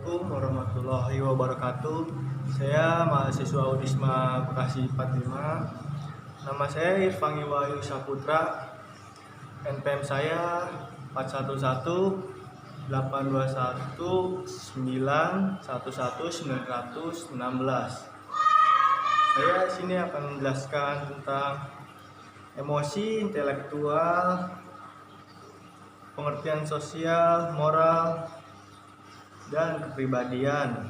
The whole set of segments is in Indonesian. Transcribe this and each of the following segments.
Assalamualaikum warahmatullahi wabarakatuh. Saya mahasiswa Unisma Bekasi 45. Nama saya Irfangi Wahyu Saputra. NPM saya 411 821 911 916. Saya sini akan menjelaskan tentang emosi, intelektual, pengertian sosial, moral, dan kepribadian.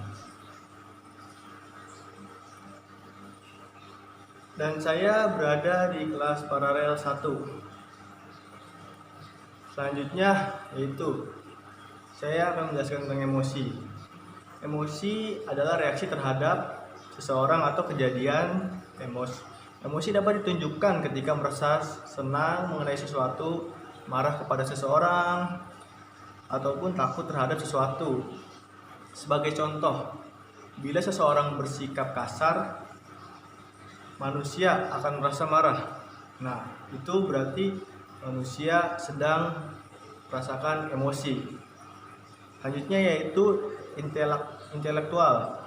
Dan saya berada di kelas paralel 1. Selanjutnya yaitu saya akan menjelaskan tentang emosi. Emosi adalah reaksi terhadap seseorang atau kejadian. Emosi dapat ditunjukkan ketika merasa senang mengenai sesuatu, marah kepada seseorang, ataupun takut terhadap sesuatu. Sebagai contoh, bila seseorang bersikap kasar, manusia akan merasa marah. Nah, itu berarti manusia sedang merasakan emosi. Selanjutnya yaitu intelektual,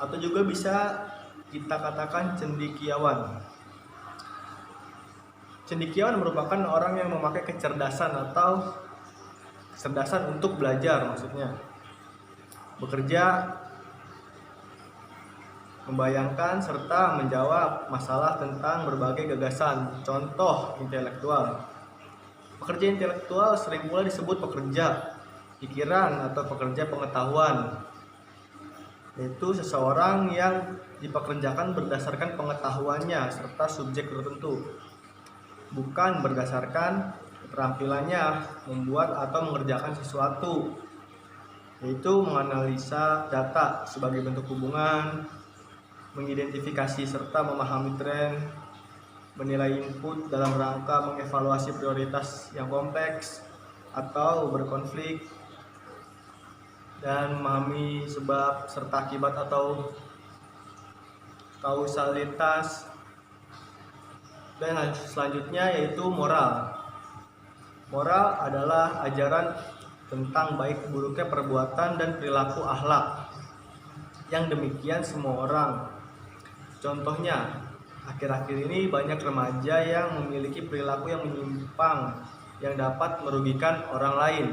atau juga bisa kita katakan cendekiawan. Cendekiawan merupakan orang yang memakai kecerdasan untuk belajar, maksudnya bekerja, membayangkan serta menjawab masalah tentang berbagai gagasan. Contoh intelektual. Pekerja intelektual sering pula disebut pekerja pikiran atau pekerja pengetahuan, yaitu seseorang yang dipekerjakan berdasarkan pengetahuannya serta subjek tertentu, bukan berdasarkan keterampilannya membuat atau mengerjakan sesuatu, yaitu menganalisa data sebagai bentuk hubungan, mengidentifikasi serta memahami tren, menilai input dalam rangka mengevaluasi prioritas yang kompleks atau berkonflik, dan memahami sebab serta akibat atau kausalitas. Dan selanjutnya yaitu moral. Moral adalah ajaran tentang baik buruknya perbuatan dan perilaku akhlak yang demikian semua orang. Contohnya, akhir-akhir ini banyak remaja yang memiliki perilaku yang menyimpang yang dapat merugikan orang lain.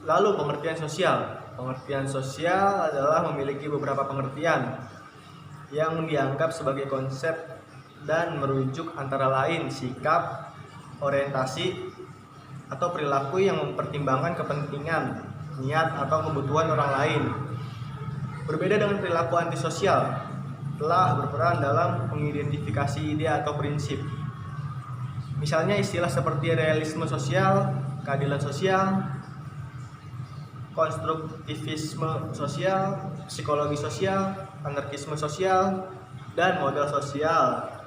Lalu pengertian sosial. Pengertian sosial adalah memiliki beberapa pengertian yang dianggap sebagai konsep dan merujuk antara lain sikap, orientasi, atau perilaku yang mempertimbangkan kepentingan, niat, atau kebutuhan orang lain. Berbeda dengan perilaku antisosial, telah berperan dalam mengidentifikasi ide atau prinsip. Misalnya istilah seperti realisme sosial, keadilan sosial, konstruktivisme sosial, psikologi sosial, anarkisme sosial, dan modal sosial.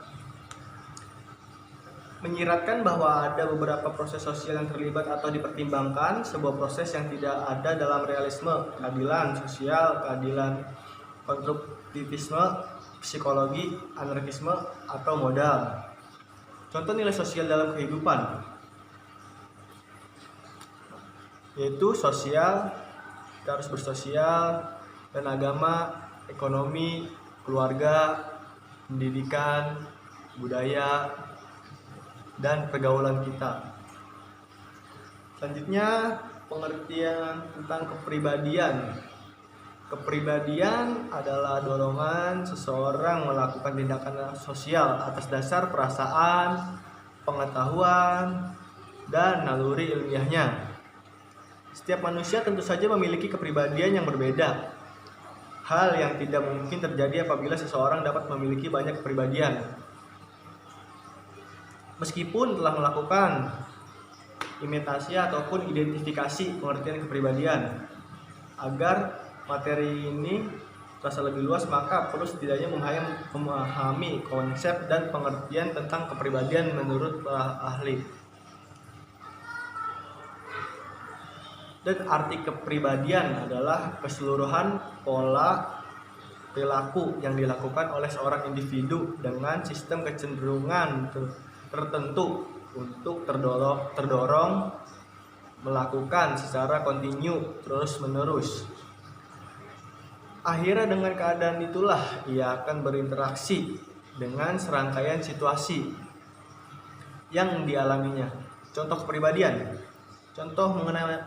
Menyiratkan bahwa ada beberapa proses sosial yang terlibat atau dipertimbangkan, sebuah proses yang tidak ada dalam realisme, keadilan sosial, keadilan konstruktivisme, psikologi, anarkisme, atau modal. Contoh nilai sosial dalam kehidupan yaitu sosial, kita harus bersosial, dan agama, ekonomi, keluarga, pendidikan, budaya, dan pergaulan kita. Selanjutnya, pengertian tentang kepribadian. Kepribadian adalah dorongan seseorang melakukan tindakan sosial atas dasar perasaan, pengetahuan, dan naluri ilmiahnya. Setiap manusia tentu saja memiliki kepribadian yang berbeda. Hal yang tidak mungkin terjadi apabila seseorang dapat memiliki banyak kepribadian. Meskipun telah melakukan imitasi ataupun identifikasi pengertian kepribadian, agar materi ini terasa lebih luas, maka perlu setidaknya memahami konsep dan pengertian tentang kepribadian menurut para ahli. Dan arti kepribadian adalah keseluruhan pola perilaku yang dilakukan oleh seorang individu dengan sistem kecenderungan tertentu untuk terdorong melakukan secara kontinu terus-menerus. Akhirnya dengan keadaan itulah ia akan berinteraksi dengan serangkaian situasi yang dialaminya. Contoh kepribadian. Contoh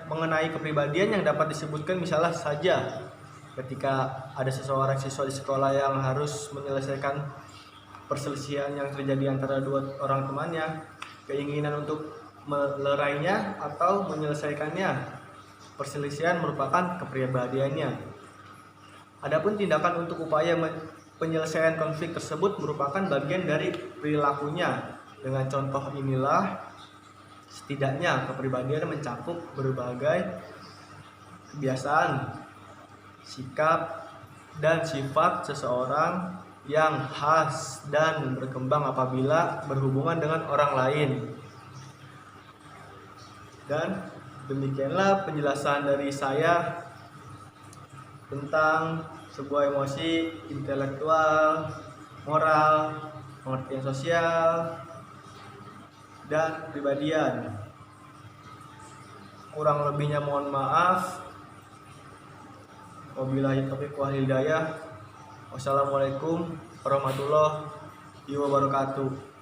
mengenai kepribadian yang dapat disebutkan misalnya saja ketika ada seseorang siswa di sekolah yang harus menyelesaikan perselisihan yang terjadi antara dua orang temannya, keinginan untuk melerainya atau menyelesaikannya. Perselisihan merupakan kepribadiannya. Adapun tindakan untuk upaya penyelesaian konflik tersebut merupakan bagian dari perilakunya. Dengan contoh inilah, setidaknya kepribadian mencakup berbagai kebiasaan, sikap, dan sifat seseorang yang khas dan berkembang apabila berhubungan dengan orang lain. Dan demikianlah penjelasan dari saya tentang sebuah emosi intelektual, moral, pengertian sosial, dan kepribadian. Kurang lebihnya mohon maaf. Wabillahi taufiq wal hidayah. Wassalamualaikum warahmatullahi wabarakatuh.